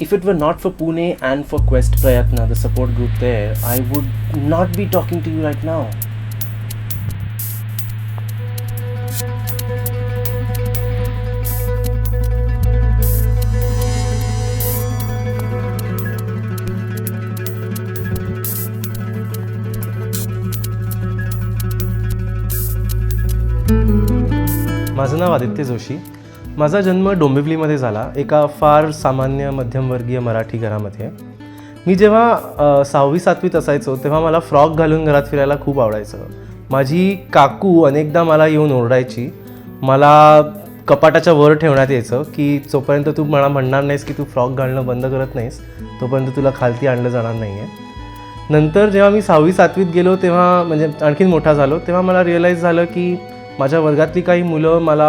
if it were not for Pune and for Quest Prayatna, the support group there, I would not be talking to you right now. माझं नाव आदित्य जोशी. माझा जन्म डोंबिवलीमध्ये झाला, एका फार सामान्य मध्यमवर्गीय मराठी घरामध्ये. मी जेव्हा 6वी-7वीत असायचो तेव्हा मला फ्रॉक घालून घरात फिरायला खूप आवडायचं. माझी काकू अनेकदा मला येऊन ओरडायची. मला कपाटाच्या वर ठेवण्यात यायचं की जोपर्यंत तू मला म्हणणार नाहीस की तू फ्रॉक घालणं बंद करत नाहीस तोपर्यंत तुला खालती आणलं जाणार नाही आहे. नंतर जेव्हा मी 6वी-7वीत गेलो तेव्हा, म्हणजे आणखीन मोठा झालो, तेव्हा मला रिअलाईज झालं की माझ्या वर्गातली काही मुलं मला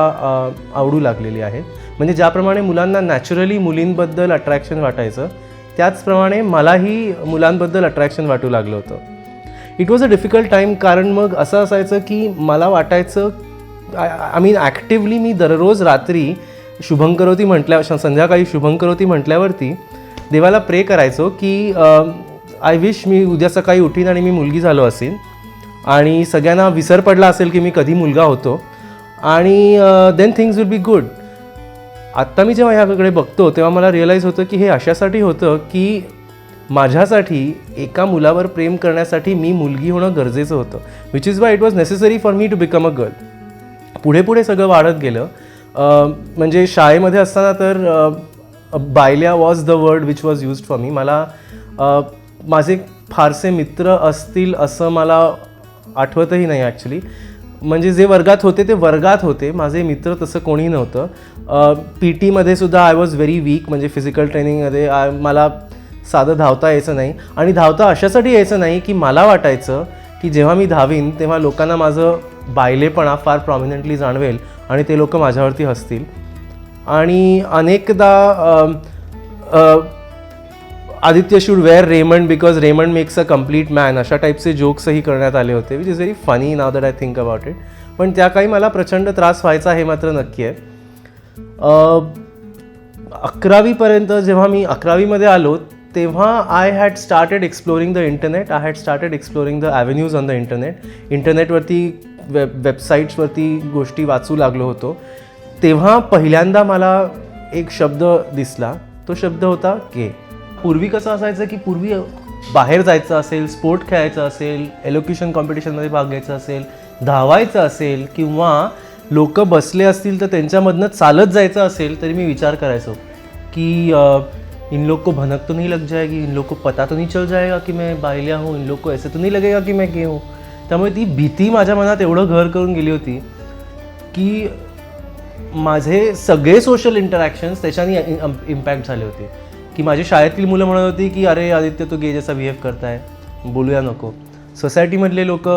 आवडू लागलेली आहेत. म्हणजे ज्याप्रमाणे मुलांना नॅचरली मुलींबद्दल अट्रॅक्शन वाटायचं त्याचप्रमाणे मलाही मुलांबद्दल अट्रॅक्शन वाटू लागलं होतं. It was a difficult time, कारण मग असं असायचं की मला वाटायचं, आय मीन ॲक्टिवली मी दररोज रात्री शुभंकरोती संध्याकाळी शुभंकरोती म्हटल्यावरती देवाला प्रे करायचो की आय विश मी उद्या सकाळी उठीन आणि मी मुलगी झालो असेल आणि सगळ्यांना विसर पडला असेल की मी कधी मुलगा होतो आणि then things will be good. आत्ता मी जेव्हा ह्याकडे बघतो तेव्हा मला रिअलाईज होतं की हे अशासाठी होतं की माझ्यासाठी एका मुलावर प्रेम करण्यासाठी मी मुलगी होणं गरजेचं होतं, which is why it was necessary for me to become a girl. पुढे पुढे सगळं वाढत गेलं. म्हणजे शाळेमध्ये असताना तर बायल्या was the word which was used for me. मला माझे फारसे मित्र असतील असं मला आठवतही नाही ॲक्च्युली. म्हणजे जे वर्गात होते ते वर्गात होते, माझे मित्र तसं कोणी नव्हतं. PT सुद्धा आय वॉज व्हेरी वीक. म्हणजे फिजिकल ट्रेनिंगमध्ये मला साधं धावता यायचं नाही. आणि धावता अशासाठी यायचं नाही की मला वाटायचं की जेव्हा मी धावीन तेव्हा लोकांना माझं बायलेपणा फार प्रॉमिनंटली जाणवेल आणि ते लोक माझ्यावरती हसतील. आणि अनेकदा Aditya should wear Raymond because Raymond makes a complete man, अशा टाईपचे जोक्सही करण्यात आले होते, which is very funny now that I think about it. पण त्या काही मला प्रचंड त्रास व्हायचा हे मात्र नक्की आहे. 11वीपर्यंत जेव्हा मी 11वीमध्ये आलो तेव्हा I had started exploring the internet. I had started exploring the avenues on the internet. इंटरनेटवरती वेबसाईट्सवरती गोष्टी वाचू लागलो होतो. तेव्हा पहिल्यांदा मला एक शब्द दिसला. तो शब्द होता गे. पूर्वी कसं असायचं की पूर्वी बाहेर जायचं असेल, स्पोर्ट खेळायचं असेल, एलोक्युशन कॉम्पिटिशनमध्ये भाग घ्यायचा असेल, धावायचं असेल किंवा लोक बसले असतील तर त्यांच्यामधनं चालत जायचं असेल तरी मी विचार करायचो की इन लोग को भनक तो नहीं लग जाएगी, इन लोग को पता तो नहीं चल जाएगा कि मैं बायलिया हूँ, इन लोग को ऐसे तो नहीं लगेगा की मैं गे हूँ. त्यामुळे ती भीती माझ्या मनात एवढं घर करून गेली होती की माझे सगळे सोशल इंटरॅक्शन्स त्याच्याने इम्पॅक्ट झाले होते. की माझी शाळेतली मुलं म्हणत होती की अरे आदित्य तो गे जसा बिहेव करताय, बोलूया नको. सोसायटीमधले लोक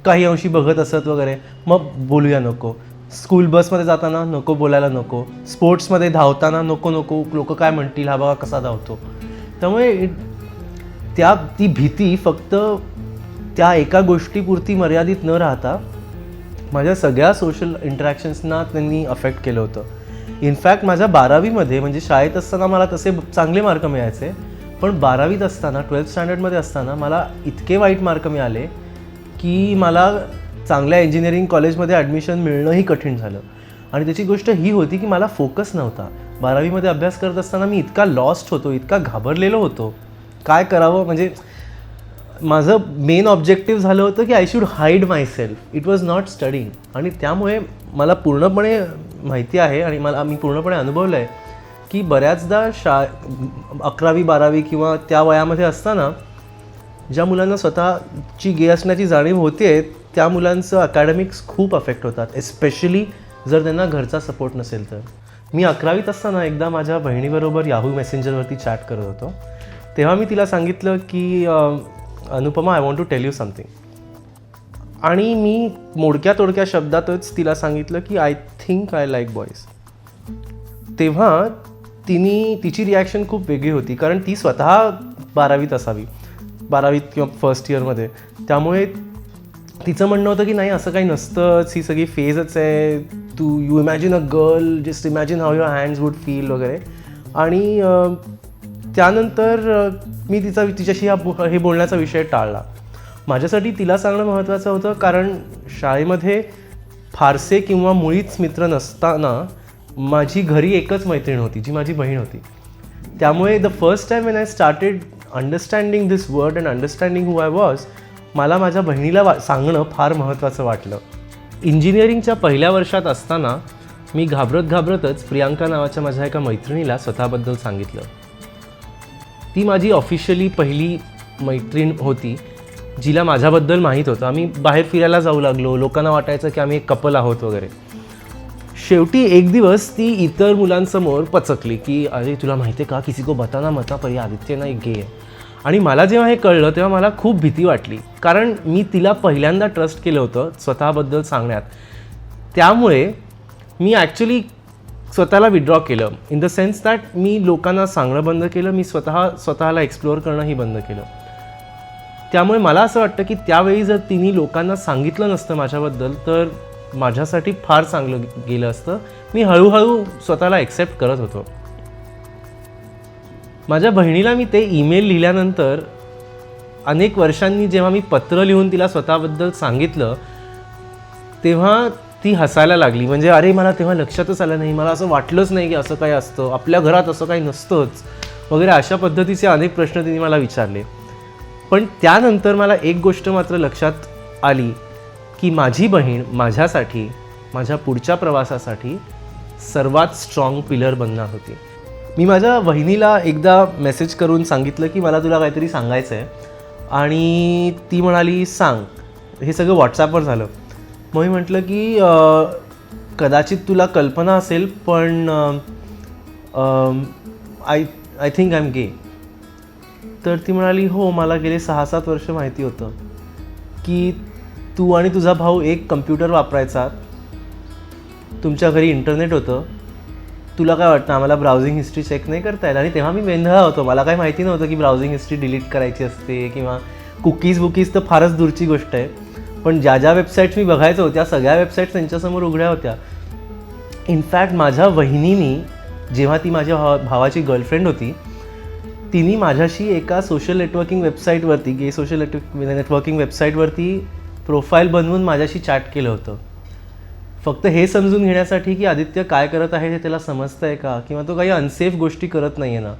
काही अंशी बघत असत वगैरे, मग बोलूया नको. स्कूल बसमध्ये जाताना नको बोलायला नको. स्पोर्ट्समध्ये धावताना नको लोक काय म्हणतील, हा बघा कसा धावतो. त्यामुळे ती भीती फक्त त्या एका गोष्टीपुरती मर्यादित न राहता माझ्या सगळ्या सोशल इंटरॅक्शन्सना त्यांनी अफेक्ट केलं होतं. इनफॅक्ट माझ्या 12वीमध्ये, म्हणजे शाळेत असताना मला तसे चांगले मार्क मिळायचे, पण 12वीत असताना 12th स्टँडर्डमध्ये असताना मला इतके वाईट मार्क मिळाले की मला चांगल्या इंजिनिअरिंग कॉलेजमध्ये ॲडमिशन मिळणंही कठीण झालं. आणि त्याची गोष्ट ही होती की मला फोकस नव्हता. 12वीमध्ये अभ्यास करत असताना मी इतका लॉस्ट होतो, इतका घाबरलेलो होतो, काय करावं. म्हणजे माझं मेन ऑब्जेक्टिव्ह झालं होतं की I should hide my self. It was not studying. आणि त्यामुळे मला पूर्णपणे माहिती आहे आणि मी पूर्णपणे अनुभवलं आहे की बऱ्याचदा 11वी 12वी किंवा त्या वयामध्ये असताना ज्या मुलांना स्वतःची गे असण्याची जाणीव होते त्या मुलांचं अकॅडमिक्स खूप अफेक्ट होतात, एस्पेशली जर त्यांना घरचा सपोर्ट नसेल तर. मी 11वीत असताना एकदा माझ्या बहिणीबरोबर याहू मेसेंजरवरती चॅट करत होतो. तेव्हा मी तिला सांगितलं की Anupama, I want to tell you something. आणि मी मोडक्या तोडक्या शब्दातच तिला सांगितलं की I think I like boys. तेव्हा तिची रिॲक्शन खूप वेगळी होती, कारण ती स्वतः 12वीत असावी, 12वीत किंवा फर्स्ट इयरमध्ये. त्यामुळे तिचं म्हणणं होतं की नाही, असं काही नसतंच, ही सगळी फेजच आहे, you imagine a girl, just imagine how your hands would feel वगैरे. आणि त्यानंतर मी तिच्याशी हे बोलण्याचा विषय टाळला. माझ्यासाठी तिला सांगणं महत्त्वाचं होतं, कारण शाळेमध्ये फारसे किंवा मुळीच मित्र नसताना माझी घरी एकच मैत्रीण होती, जी माझी बहीण होती. त्यामुळे the first time when I started understanding this word and understanding who I was, मला माझ्या बहिणीला सांगणं फार महत्त्वाचं वाटलं. इंजिनिअरिंगच्या पहिल्या वर्षात असताना मी घाबरतच प्रियांका नावाच्या माझ्या एका मैत्रिणीला स्वतःबद्दल सांगितलं. ती माझी ऑफिशियली पहिली मैत्रीण होती, जिला माझ्याबद्दल माहीत होतं. आम्ही बाहेर फिरायला जाऊ लागलो, लोकांना वाटायचं की आम्ही एक कपल आहोत वगैरे. शेवटी एक दिवस ती इतर मुलांसमोर पचकली की अरे तुला माहिती आहे का, किसी को बताना मत पर आदित्य ना एक गे आहे. आणि मला जेव्हा हे कळलं तेव्हा मला खूप भीती वाटली, कारण मी तिला पहिल्यांदा ट्रस्ट केलं होतं स्वतःबद्दल सांगण्यात. त्यामुळे मी ॲक्च्युली स्वतःला विड्रॉ केलं, इन द सेन्स दॅट मी लोकांना सांगणं बंद केलं, मी स्वतःला एक्सप्लोअर करणंही बंद केलं. त्यामुळे मला असं वाटतं की त्यावेळी जर तिने लोकांना सांगितलं नसतं माझ्याबद्दल तर माझ्यासाठी फार चांगलं गेलं असतं. मी हळूहळू स्वतःला एक्सेप्ट करत होतो. माझ्या बहिणीला मी ते ईमेल लिहिल्यानंतर अनेक वर्षांनी जेव्हा मी पत्र लिहून तिला स्वतःबद्दल सांगितलं तेव्हा ती हसायला लागली. म्हणजे अरे मला तेव्हा लक्षातच आलं नाही, मला असं वाटलंच नाही की असं काही असतं, आपल्या घरात असं काही नसतंच वगैरे अशा पद्धतीचे अनेक प्रश्न तिने मला विचारले. पण त्यानंतर मला एक गोष्ट मात्र लक्षात आली की माझी बहीण माझ्यासाठी, माझ्या पुढच्या प्रवासासाठी सर्वात स्ट्रॉंग पिलर बनणार होती. मी माझ्या बहिणीला एकदा मेसेज करून सांगितलं की मला तुला काहीतरी सांगायचं आहे, आणि ती म्हणाली सांग. हे सगळं व्हॉट्सॲपवर झालं. मग मी म्हटलं की कदाचित तुला कल्पना असेल, पण I think I am gay. तर ती म्हणाली हो, मला गेले 6-7 वर्ष माहिती होतं की तू आणि तुझा भाऊ एक कम्प्युटर वापरायचा, तुमच्या घरी इंटरनेट होतं, तुला काय वाटतं आम्हाला ब्राउझिंग हिस्ट्री चेक नाही करता येईल. आणि तेव्हा मी वेंधळा होतो, मला काही माहिती नव्हतं की ब्राउझिंग हिस्ट्री डिलीट करायची असते किंवा कुकीज तर फारच दूरची गोष्ट आहे. पण ज्या वेबसाईट्स मी बघायचो त्या सगळ्या वेबसाईट्स त्यांच्यासमोर उघड्या होत्या. इनफॅक्ट माझ्या वहिनीनी, जेव्हा ती माझ्या भावाची गर्लफ्रेंड होती, तिने माझ्याशी एका सोशल नेटवर्किंग वेबसाईटवरती, गे सोशल नेटवर्किंग वेबसाईटवरती प्रोफाईल बनवून माझ्याशी चॅट केलं होतं, फक्त हे समजून घेण्यासाठी की आदित्य काय करत आहे ते त्याला समजतं आहे का, किंवा तो काही अनसेफ गोष्टी करत नाही आहे ना.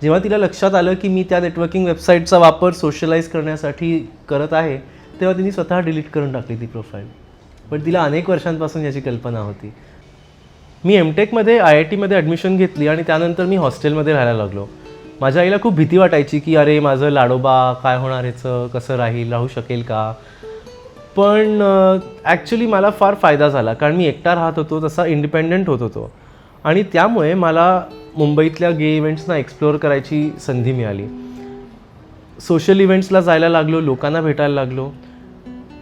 जेव्हा तिला लक्षात आलं की मी त्या नेटवर्किंग वेबसाईटचा वापर सोशलाईज करण्यासाठी करत आहे, तेव्हा तिने स्वतः डिलीट करून टाकली ती प्रोफाईल. पण तिला अनेक वर्षांपासून याची कल्पना होती. मी MTechमध्ये IITमध्ये ॲडमिशन घेतली आणि त्यानंतर मी हॉस्टेलमध्ये राहायला लागलो. माझ्या आईला खूप भीती वाटायची की अरे माझं लाडोबा काय होणार, ह्याचं कसं राहू शकेल का. पण ॲक्च्युली मला फार फायदा झाला, कारण मी एकटा राहत होतो, तसा इंडिपेंडंट होत होतो, आणि त्यामुळे मला मुंबईतल्या गे इव्हेंट्सना एक्सप्लोअर करायची संधी मिळाली. सोशल इव्हेंट्सला जायला लागलो, लोकांना भेटायला लागलो.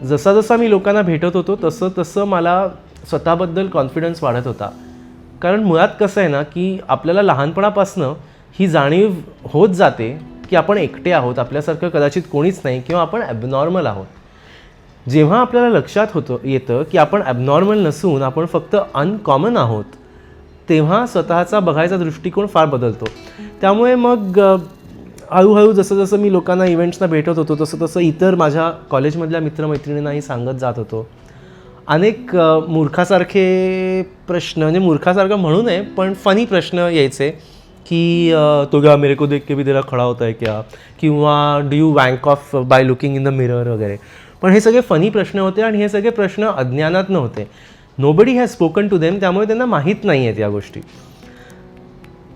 जसा मी लोकांना भेटत होतो तसं मला स्वतःबद्दल कॉन्फिडन्स वाढत होता. कारण मुळात कसं आहे ना की आपल्याला लहानपणापासनं ही जाणीव होत जाते की आपण एकटे आहोत, आपल्यासारखं कदाचित कोणीच नाही, किंवा आपण ॲबनॉर्मल आहोत. जेव्हा आपल्याला लक्षात येतं की आपण ॲबनॉर्मल नसून आपण फक्त अनकॉमन आहोत, तेव्हा स्वतःचा बघायचा दृष्टिकोन फार बदलतो. त्यामुळे मग हळूहळू जसं मी लोकांना इव्हेंट्सना भेटत होतो तसं इतर माझ्या कॉलेजमधल्या मित्रमैत्रिणींनाही सांगत जात होतो. अनेक मूर्खासारखे प्रश्न, म्हणजे मूर्खासारखं म्हणू नये पण फनी प्रश्न यायचे की तो क्या मेरे को देख के भी तेरा खड़ा होता है क्या, किंवा do you wank off by looking in the mirror वगैरे. पण हे सगळे फनी प्रश्न होते आणि हे सगळे प्रश्न अज्ञानात नव्हते. Nobody has spoken to them, त्यामुळे त्यांना माहीत नाही आहेत या गोष्टी.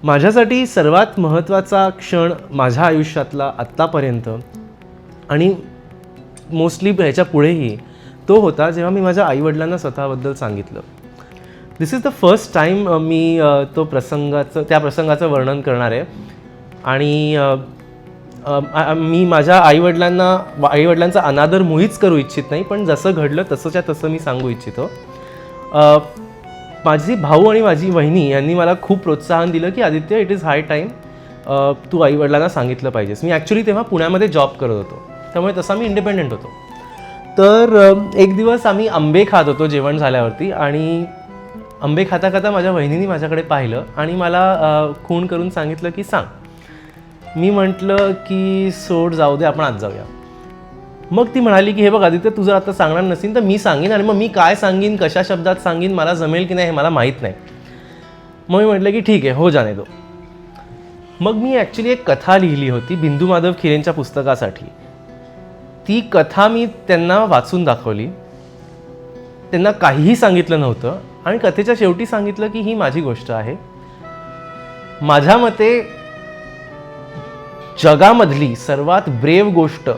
माझ्यासाठी सर्वात महत्त्वाचा क्षण माझ्या आयुष्यातला आत्तापर्यंत, आणि मोस्टली ह्याच्या पुढेही, तो होता जेव्हा मी माझ्या आईवडिलांना स्वतःबद्दल सांगितलं. दिस इज द फर्स्ट टाईम मी त्या प्रसंगाचं वर्णन करणार आहे. आणि मी माझ्या आईवडिलांचा अनादर मुळीच करू इच्छित नाही, पण जसं घडलं तसंच्या तसं मी सांगू इच्छितो. माझी भाऊ आणि माझी वहिनी यांनी मला खूप प्रोत्साहन दिलं की Aditya, it is high time, तू आईवडिलांना सांगितलं पाहिजेस. मी ॲक्च्युली तेव्हा पुण्यामध्ये जॉब करत होतो, त्यामुळे तसा मी इंडिपेंडंट होतो. तर एक दिवस आम्ही आंबे खात होतो जेवण झाल्यावरती, आणि आंबे खाता खाता माझ्या वहिनीने माझ्याकडे पाहिलं आणि मला खूण करून सांगितलं की सांग. मी म्हटलं की सोड, जाऊ दे, आपण आज जाऊया. मग ती म्हणाली की हे बघ आदित्य, तू जर आता सांगणार नसेल तर मी सांगीन, आणि मग मी काय सांगीन, कशा शब्दात सांगीन, मला जमेल की नाही हे मला माहीत नाही. मग मी म्हटलं की ठीक आहे, हो जाने दो. मग मी ॲक्च्युली एक कथा लिहिली होती बिंदू माधव खिरेंच्या पुस्तकासाठी. ती कथा मी त्यांना वाचून दाखवली. त्यांना काहीही सांगितलं नव्हतं आणि कथेच्या शेवटी सांगितलं की ही माझी गोष्ट आहे. माझ्या मते जगामधली सर्वात ब्रेव गोष्ट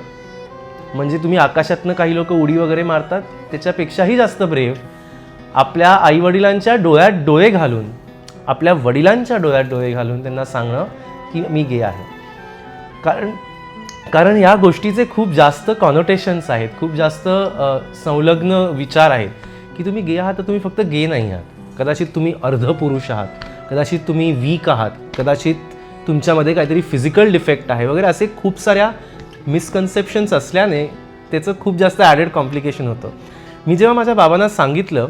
म्हणजे तुम्ही आकाशातनं काही लोक उडी वगैरे मारतात, त्याच्यापेक्षाही जास्त ब्रेव आपल्या आईवडिलांच्या डोळ्यात डोळे घालून, आपल्या वडिलांच्या डोळ्यात डोळे घालून त्यांना सांगणं की मी गे आहे. कारण या गोष्टीचे खूप जास्त कॉनोटेशन्स आहेत, खूप जास्त संलग्न विचार आहेत की तुम्ही गे आहात तर तुम्ही फक्त गे नाही आहात. कदाचित तुम्ही अर्धपुरुष आहात, कदाचित तुम्ही वीक आहात, कदाचित तुमच्यामध्ये काहीतरी फिजिकल डिफेक्ट आहे वगैरे, असे खूप साऱ्या मिसकन्सेप्शन्स असल्याने त्याचं खूप जास्त ॲडेड कॉम्प्लिकेशन होतं. मी जेव्हा माझ्या बाबांना सांगितलं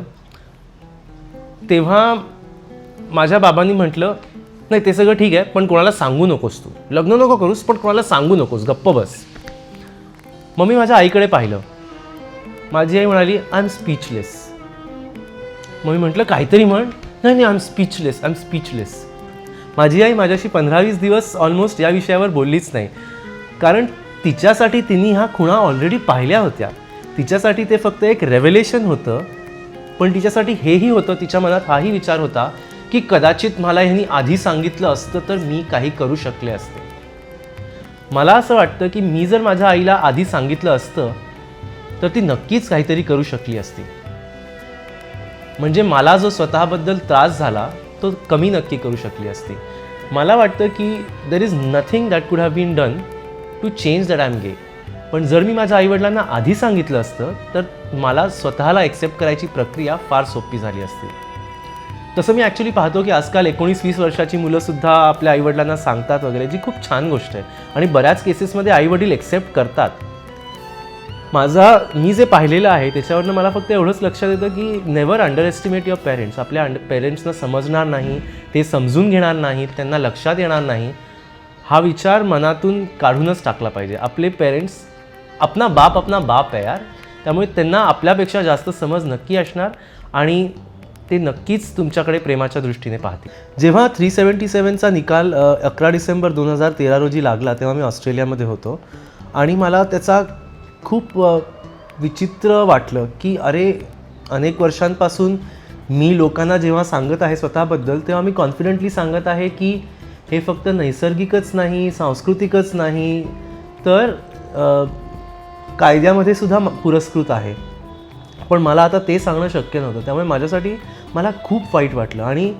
तेव्हा माझ्या बाबांनी म्हटलं नाही ते सगळं ठीक आहे, पण कोणाला सांगू नकोस, तू लग्न नको करूस, पण कोणाला सांगू नकोस, गप्प बस. मग मी माझ्या आईकडे पाहिलं. माझी आई म्हणाली आय एम स्पीचलेस. मग मी म्हटलं काहीतरी म्हण. नाही नाही, I am speechless, I am speechless. माझी आई माझ्याशी 15-20 दिवस ऑलमोस्ट या विषयावर बोललीच नाही, कारण तिच्यासाठी तिने ह्या खुणा ऑलरेडी पाहिल्या होत्या. तिच्यासाठी ते फक्त एक रेव्हेलेशन होतं, पण तिच्यासाठी हेही होतं, तिच्या मनात हाही विचार होता की कदाचित मला ह्यांनी आधी सांगितलं असतं तर मी काही करू शकले असते. मला असं वाटतं की मी जर माझ्या आईला आधी सांगितलं असतं तर ती नक्कीच काहीतरी करू शकली असती. म्हणजे मला जो स्वतःबद्दल त्रास झाला तो कमी नक्की करू शकली असती. मला वाटतं की there is nothing that could have been done to change that I am gay. पण जर मी माझ्या आईवडिलांना आधी सांगितलं असतं तर मला स्वतःला ॲक्सेप्ट करायची प्रक्रिया फार सोपी झाली असती. तसं मी ॲक्च्युली पाहतो की आजकाल 19-20 वर्षाची मुलंसुद्धा आपल्या आईवडिलांना सांगतात वगैरे, जी खूप छान गोष्ट आहे आणि बऱ्याच केसेसमध्ये आईवडील ॲक्सेप्ट करतात. मी जे पाहिलेलं आहे त्याच्यावरनं मला फक्त एवढंच लक्षात येतं की never under estimate your parents. आपल्या पेरेंट्सना समजणार नाही, ते समजून घेणार नाहीत, त्यांना लक्षात येणार नाही, हा विचार मनातून काढूनच टाकला पाहिजे. आपले पेरेंट्स अपना बाप आहे यार, त्यामुळे त्यांना आपल्यापेक्षा जास्त समज नक्की असणार आणि ते नक्कीच तुमच्याकडे प्रेमाच्या दृष्टीने पाहतील. जेव्हा 377चा निकाल 11 डिसेंबर 2013 रोजी लागला तेव्हा मी ऑस्ट्रेलियामध्ये होतो आणि मला त्याचा खूप विचित्र वाटलं की अरे, अनेक वर्षांपासून मी लोकांना जेव्हा सांगत आहे स्वतःबद्दल तेव्हा मी कॉन्फिडेंटली सांगत आहे की हे फक्त नैसर्गिकच नाही, सांस्कृतिकच नाही, तर कायद्यामध्ये सुद्धा पुरस्कृत आहे. पण मला आता ते सांगणं शक्य नव्हतं, त्यामुळे माझ्यासाठी मला खूप वाईट वाटलं. आणि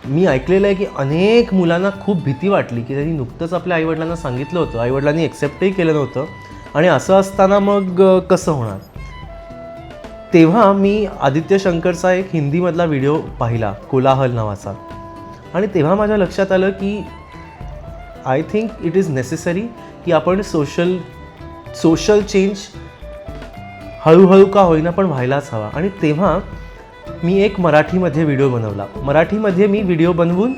मी ऐकलेलं आहे की अनेक मुलांना खूप भीती वाटली की त्यांनी नुकतंच आपल्या आईवडिलांना सांगितलं होतं, आईवडिलांनी ॲक्सेप्टही केलं नव्हतं, आणि असं असताना मग कसं होणार. तेव्हा मी आदित्य शंकरचा एक हिंदीमधला व्हिडिओ पाहिला, कोलाहल नावाचा, आणि तेव्हा माझ्या लक्षात आलं की I think it is necessary की आपण सोशल चेंज हळूहळू का होईना पण व्हायलाच हवा. आणि तेव्हा मी एक मराठीमध्ये व्हिडिओ बनवला. मराठीमध्ये मी व्हिडिओ बनवून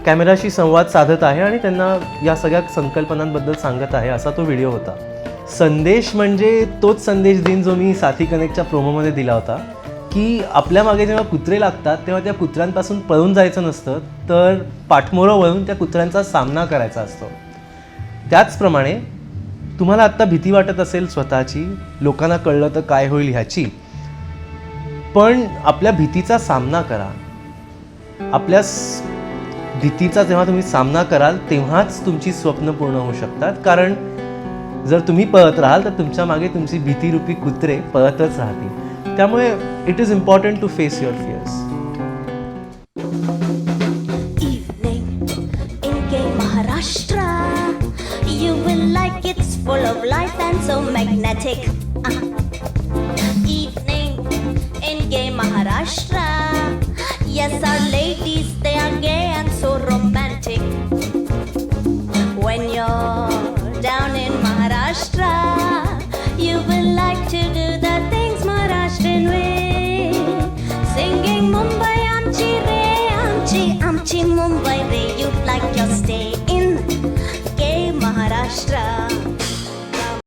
कॅमेराशी संवाद साधत आहे आणि त्यांना या सगळ्या संकल्पनांबद्दल सांगत आहे, असा तो व्हिडिओ होता. संदेश म्हणजे तोच संदेश देईन जो मी साथी कनेक्टच्या प्रोमोमध्ये दिला होता की आपल्या मागे जेव्हा कुत्रे लागतात तेव्हा त्या कुत्र्यांपासून पळून जायचं नसतं, तर पाठमोरं वळून त्या कुत्र्यांचा सामना करायचा असतो. त्याचप्रमाणे तुम्हाला आत्ता भीती वाटत असेल स्वतःची, लोकांना कळलं तर काय होईल ह्याची, पण आपल्या भीतीचा सामना करा. आपल्या भीतीचा जेव्हा तुम्ही सामना कराल तेव्हाच तुमची स्वप्न पूर्ण होऊ शकतात. कारण जर तुम्ही पळत राहाल तर तुमच्या मागे तुमची भीतीरूपी कुत्रे पळतच राहतील. त्यामुळे it is important to face your fears. You will like it's full of life and so magnetic. Evening in gay Maharashtra. Yes, our ladies, they are gay and so romantic. When you're down in Maharashtra, you will like to do the things Maharashtrian way. Singing Mumbai Amchi Maharashtra.